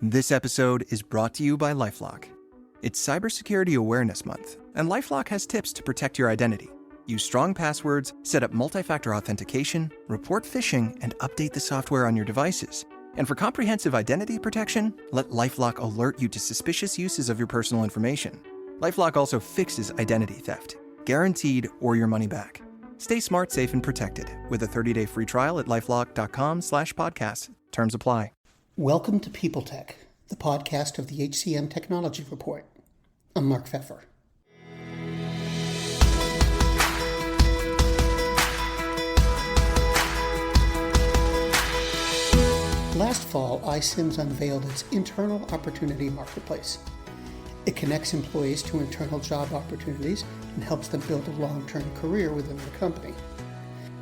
This episode is brought to you by LifeLock. It's Cybersecurity Awareness Month, and LifeLock has tips to protect your identity. Use strong passwords, set up multi-factor authentication, report phishing, and update the software on your devices. And for comprehensive identity protection, let LifeLock alert you to suspicious uses of your personal information. LifeLock also fixes identity theft, guaranteed or your money back. Stay smart, safe, and protected with a 30-day free trial at lifelock.com/podcast. Terms apply. Welcome to People Tech, the podcast of the HCM Technology Report. I'm Mark Pfeffer. Last fall, iCIMS unveiled its internal opportunity marketplace. It connects employees to internal job opportunities and helps them build a long-term career within the company.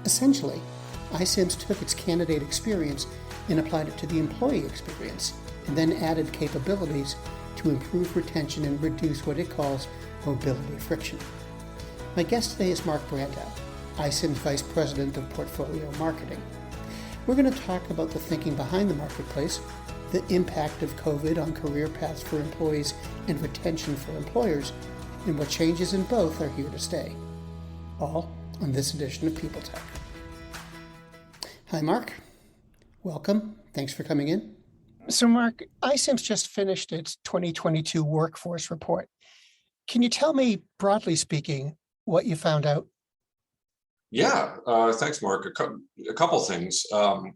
Essentially, iCIMS took its candidate experience and applied it to the employee experience, and then added capabilities to improve retention and reduce what it calls mobility friction. My guest today is Mark Brandau, iCIMS Vice President of Portfolio Marketing. We're going to talk about the thinking behind the marketplace, the impact of COVID on career paths for employees and retention for employers, and what changes in both are here to stay. All on this edition of People Tech. Hi, Mark. Welcome. Thanks for coming in. So, Mark, iCIMS just finished its 2022 workforce report. Can you tell me, broadly speaking, what you found out? Yeah, thanks, Mark. A couple things. We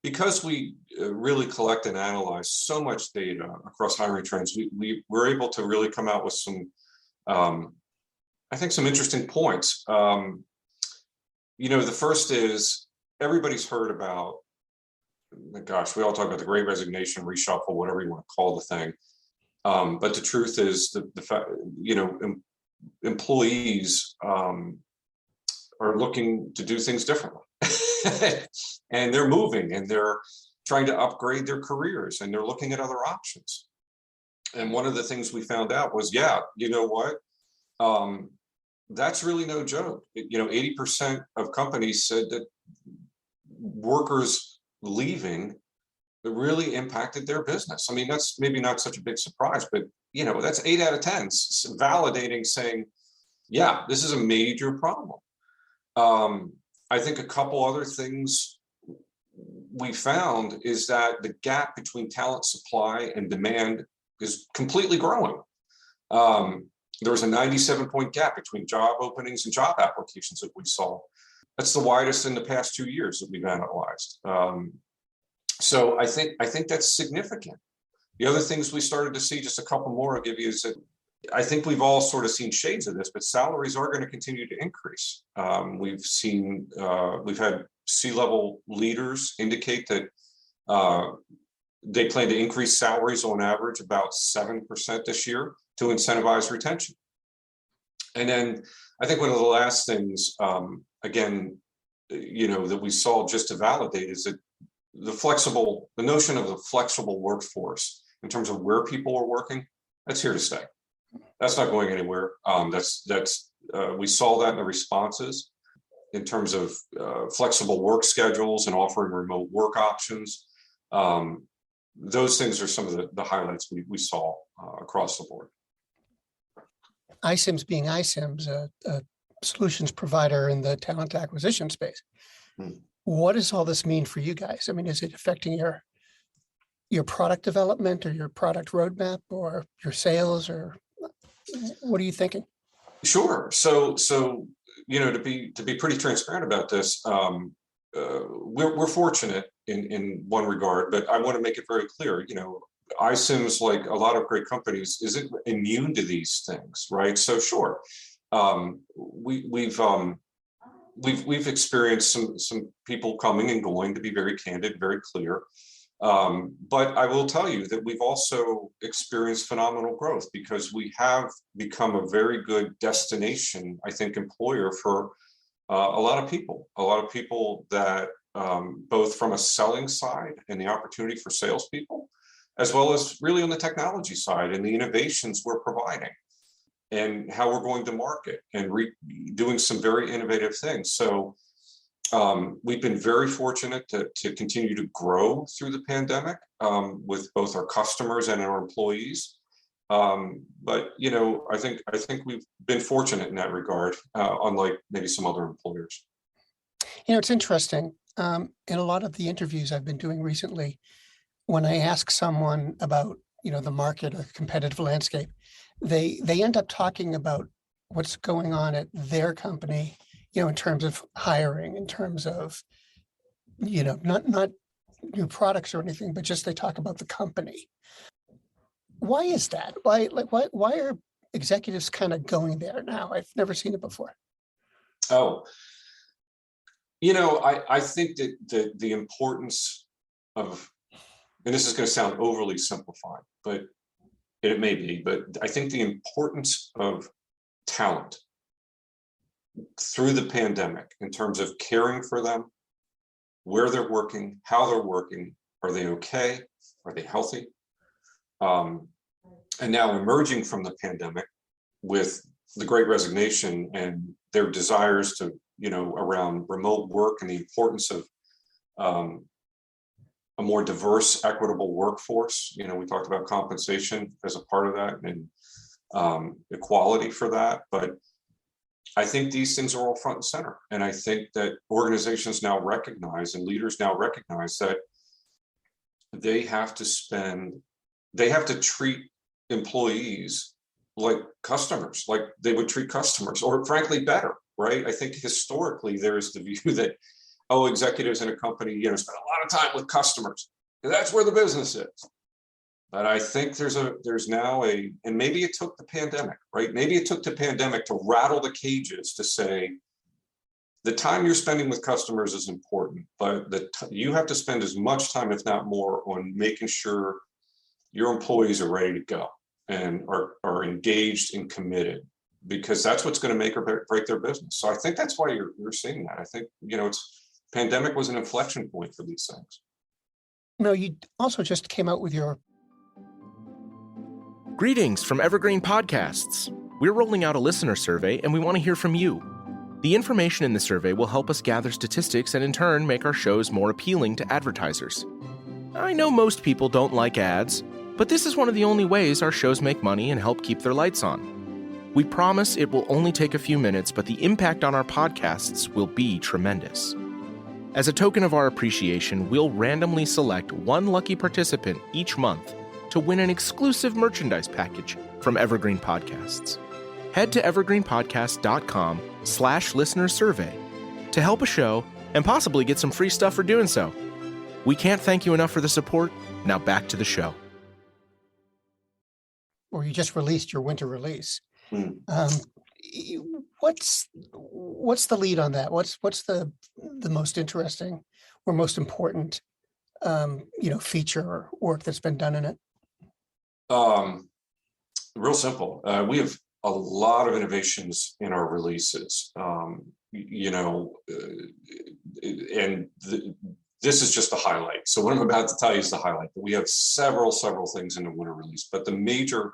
because we really collect and analyze so much data across hiring trends, we were able to really come out with some, I think, some interesting points. The first is everybody's heard about, gosh, we all talk about the Great Resignation, reshuffle, whatever you want to call the thing. But the truth is the fact, employees are looking to do things differently. And they're moving and they're trying to upgrade their careers and they're looking at other options. And one of the things we found out was, that's really no joke. 80% of companies said that workers leaving really impacted their business. I mean, that's maybe not such a big surprise, but that's 8 out of 10 validating, saying, yeah, this is a major problem. I think a couple other things we found is that the gap between talent supply and demand is completely growing. There was a 97-point gap between job openings and job applications that we saw. That's the widest in the past 2 years that we've analyzed. So I think that's significant. The other things we started to see, just a couple more I'll give you, is that I think we've all sort of seen shades of this, but salaries are going to continue to increase. We've had C-level leaders indicate that they plan to increase salaries on average about 7% this year to incentivize retention. And then I think one of the last things, that we saw just to validate is that the notion of the flexible workforce in terms of where people are working, that's here to stay. That's not going anywhere. We saw that in the responses in terms of flexible work schedules and offering remote work options. Those things are some of the highlights we saw across the board. iCIMS being iCIMS, a solutions provider in the talent acquisition space. What does all this mean for you guys? I mean, is it affecting your product development or your product roadmap or your sales, or what are you thinking? Sure. So to be pretty transparent about this, we're fortunate in one regard, but I want to make it very clear, iCIMS, like a lot of great companies, isn't immune to these things, right? So sure, we've experienced some people coming and going, to be very candid, very clear. But I will tell you that we've also experienced phenomenal growth because we have become a very good destination, I think, employer for a lot of people that both from a selling side and the opportunity for salespeople, as well as really on the technology side and the innovations we're providing and how we're going to market and doing some very innovative things. So We've been very fortunate to continue to grow through the pandemic with both our customers and our employees. But I think we've been fortunate in that regard, unlike maybe some other employers. It's interesting. In a lot of the interviews I've been doing recently, when I ask someone about, the market or competitive landscape, they end up talking about what's going on at their company, in terms of hiring, in terms of, not new products or anything, but just they talk about the company. Why is that? Why are executives kind of going there now? I've never seen it before. Oh, I think that the importance of, and this is going to sound overly simplified, but it may be, but I think the importance of talent through the pandemic in terms of caring for them, where they're working, how they're working, are they okay? Are they healthy? And now emerging from the pandemic with the Great Resignation and their desires to, around remote work and the importance of a more diverse, equitable workforce. We talked about compensation as a part of that and equality for that. But I think these things are all front and center. And I think that organizations now recognize and leaders now recognize that they have to treat employees like customers, like they would treat customers, or frankly, better, right? I think historically there is the view that, executives in a company, spend a lot of time with customers. That's where the business is. But I think there's now and maybe it took the pandemic, right? Maybe it took the pandemic to rattle the cages to say, the time you're spending with customers is important, but you have to spend as much time, if not more, on making sure your employees are ready to go and are engaged and committed, because that's what's going to make or break their business. So I think that's why you're seeing that. I think, pandemic was an inflection point for these things. No, you also just came out with your... Greetings from Evergreen Podcasts. We're rolling out a listener survey and we want to hear from you. The information in the survey will help us gather statistics and in turn make our shows more appealing to advertisers. I know most people don't like ads, but this is one of the only ways our shows make money and help keep their lights on. We promise it will only take a few minutes, but the impact on our podcasts will be tremendous. As a token of our appreciation, we'll randomly select one lucky participant each month to win an exclusive merchandise package from Evergreen Podcasts. Head to evergreenpodcast.com/listener-survey to help a show and possibly get some free stuff for doing so. We can't thank you enough for the support. Now back to the show. Or you just released your winter release. What's the lead on that? What's the most interesting or most important feature or work that's been done in it? Real simple. We have a lot of innovations in our releases, this is just the highlight. So what I'm about to tell you is the highlight, but we have several things in the winter release. But the major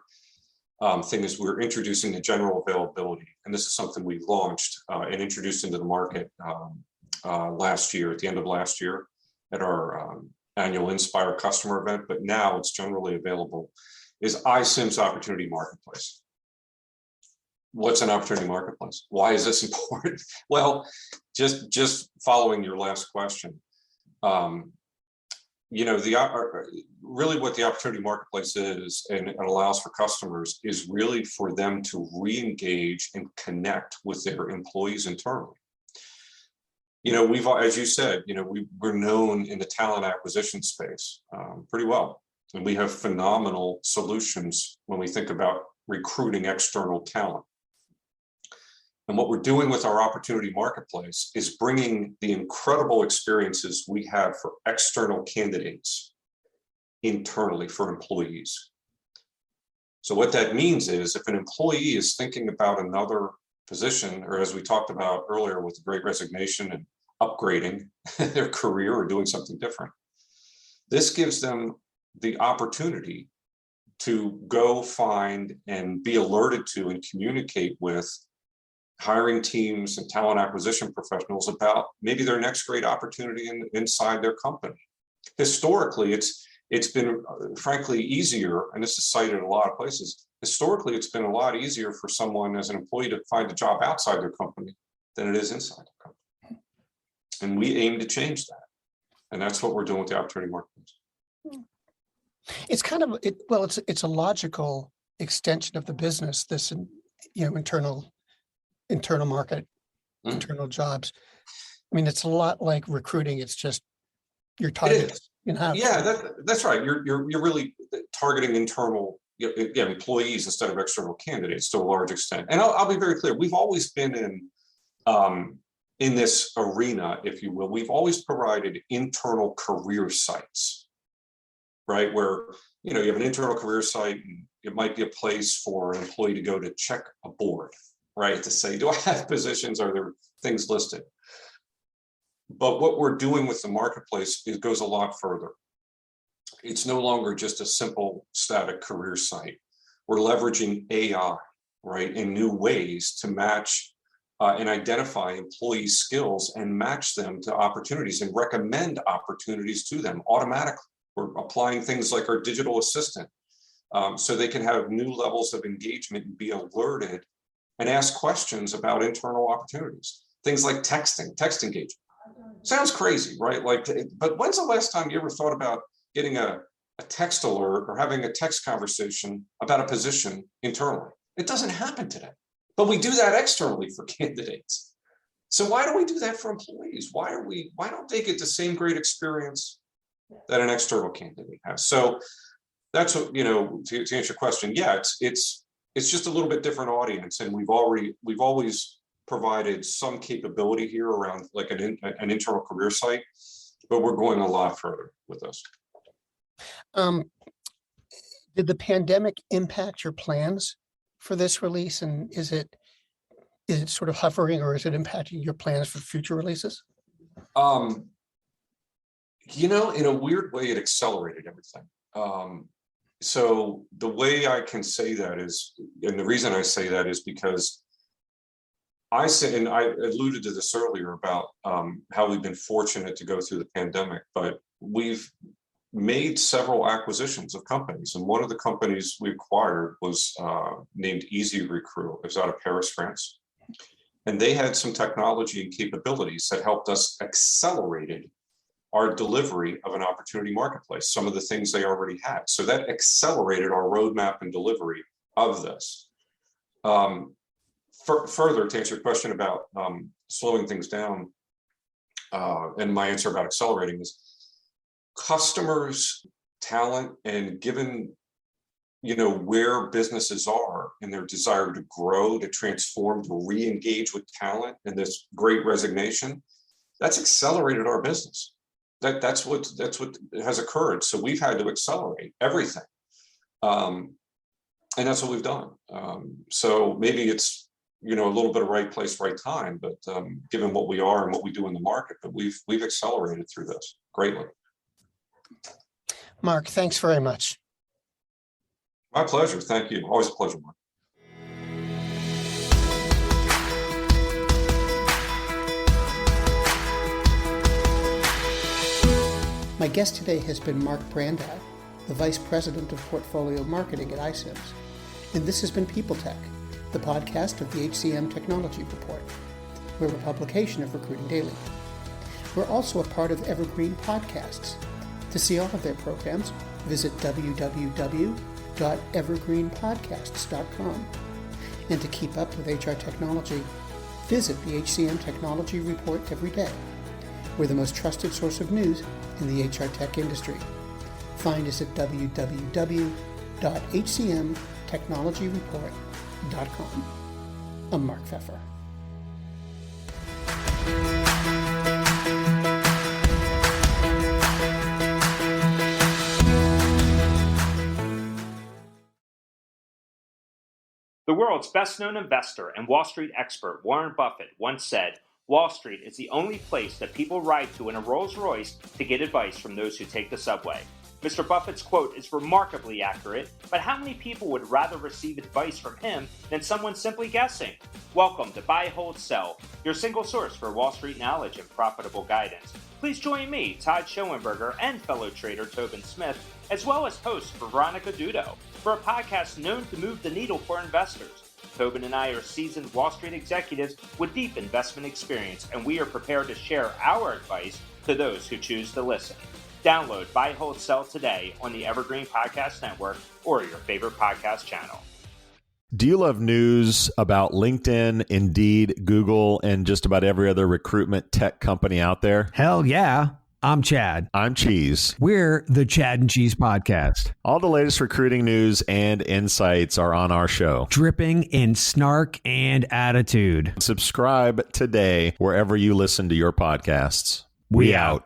thing is we're introducing the general availability. And this is something we launched and introduced into the market last year, at the end of last year at our annual Inspire customer event, but now it's generally available, is iCIMS Opportunity Marketplace. What's an opportunity marketplace? Why is this important? Well, just following your last question, really what the opportunity marketplace is, and it allows for customers, is really for them to re-engage and connect with their employees internally. We've, as you said, we're known in the talent acquisition space pretty well, and we have phenomenal solutions when we think about recruiting external talent. And what we're doing with our opportunity marketplace is bringing the incredible experiences we have for external candidates internally for employees. So what that means is if an employee is thinking about another position, or as we talked about earlier with the Great Resignation and upgrading their career or doing something different, this gives them the opportunity to go find and be alerted to and communicate with hiring teams and talent acquisition professionals about maybe their next great opportunity inside their company. Historically, it's been frankly easier, and this is cited in a lot of places. Historically, it's been a lot easier for someone as an employee to find a job outside their company than it is inside the company. And we aim to change that. And that's what we're doing with the opportunity marketplace. It's kind of it's a logical extension of the business. This internal market, internal jobs. I mean, it's a lot like recruiting. It's just your targets in-house. Yeah, that's right. You're really targeting internal employees instead of external candidates to a large extent. And I'll be very clear. We've always been in this arena, if you will. We've always provided internal career sites, right? Where you have an internal career site, and it might be a place for an employee to go to check a board, right? To say, do I have positions? Are there things listed? But what we're doing with the marketplace, it goes a lot further. It's no longer just a simple static career site. We're leveraging AI, right, in new ways to match and identify employee skills and match them to opportunities and recommend opportunities to them automatically. We're applying things like our digital assistant so they can have new levels of engagement and be alerted and ask questions about internal opportunities. Things like text engagement. Sounds crazy, right? But when's the last time you ever thought about getting a text alert or having a text conversation about a position internally? It doesn't happen today, but we do that externally for candidates. So why do we do that for employees? Why don't they get the same great experience that an external candidate has? So that's what, to answer your question. Yeah, it's just a little bit different audience, and we've always provided some capability here around like an internal career site, but we're going a lot further with this. Did the pandemic impact your plans for this release? And is it sort of hovering, or is it impacting your plans for future releases? In a weird way, it accelerated everything. So the way I can say that is, and the reason I say that is because I alluded to this earlier about how we've been fortunate to go through the pandemic, but we've made several acquisitions of companies. And one of the companies we acquired was named Easy Recruit. It was out of Paris, France. And they had some technology and capabilities that helped us accelerated our delivery of an opportunity marketplace, some of the things they already had. So that accelerated our roadmap and delivery of this. Further, to answer your question about slowing things down, and my answer about accelerating is customers, talent, and given where businesses are and their desire to grow, to transform, to re-engage with talent, and this great resignation, that's accelerated our business. That's what has occurred. So we've had to accelerate everything, and that's what we've done. So maybe it's a little bit of right place, right time, but given what we are and what we do in the market, but we've accelerated through this greatly. Mark, thanks very much. My pleasure. Thank you. Always a pleasure, Mark. My guest today has been Mark Brandau, the Vice President of Portfolio Marketing at iCIMS. And this has been People Tech, the podcast of the HCM Technology Report. We're a publication of Recruiting Daily. We're also a part of Evergreen Podcasts. To see all of their programs, visit www.evergreenpodcasts.com. And to keep up with HR technology, visit the HCM Technology Report every day. We're the most trusted source of news in the HR tech industry. Find us at www.hcmtechnologyreport.com. I'm Mark Pfeffer. The world's best-known investor and Wall Street expert Warren Buffett once said, "Wall Street is the only place that people ride to in a Rolls-Royce to get advice from those who take the subway." Mr. Buffett's quote is remarkably accurate, but how many people would rather receive advice from him than someone simply guessing? Welcome to Buy, Hold, Sell, your single source for Wall Street knowledge and profitable guidance. Please join me, Todd Schoenberger, and fellow trader Tobin Smith, as well as host Veronica Dudo, for a podcast known to move the needle for investors. Tobin and I are seasoned Wall Street executives with deep investment experience, and we are prepared to share our advice to those who choose to listen. Download Buy, Hold, Sell today on the Evergreen Podcast Network or your favorite podcast channel. Do you love news about LinkedIn, Indeed, Google, and just about every other recruitment tech company out there? Hell yeah. I'm Chad. I'm Cheese. We're the Chad and Cheese Podcast. All the latest recruiting news and insights are on our show. Dripping in snark and attitude. Subscribe today wherever you listen to your podcasts. We out.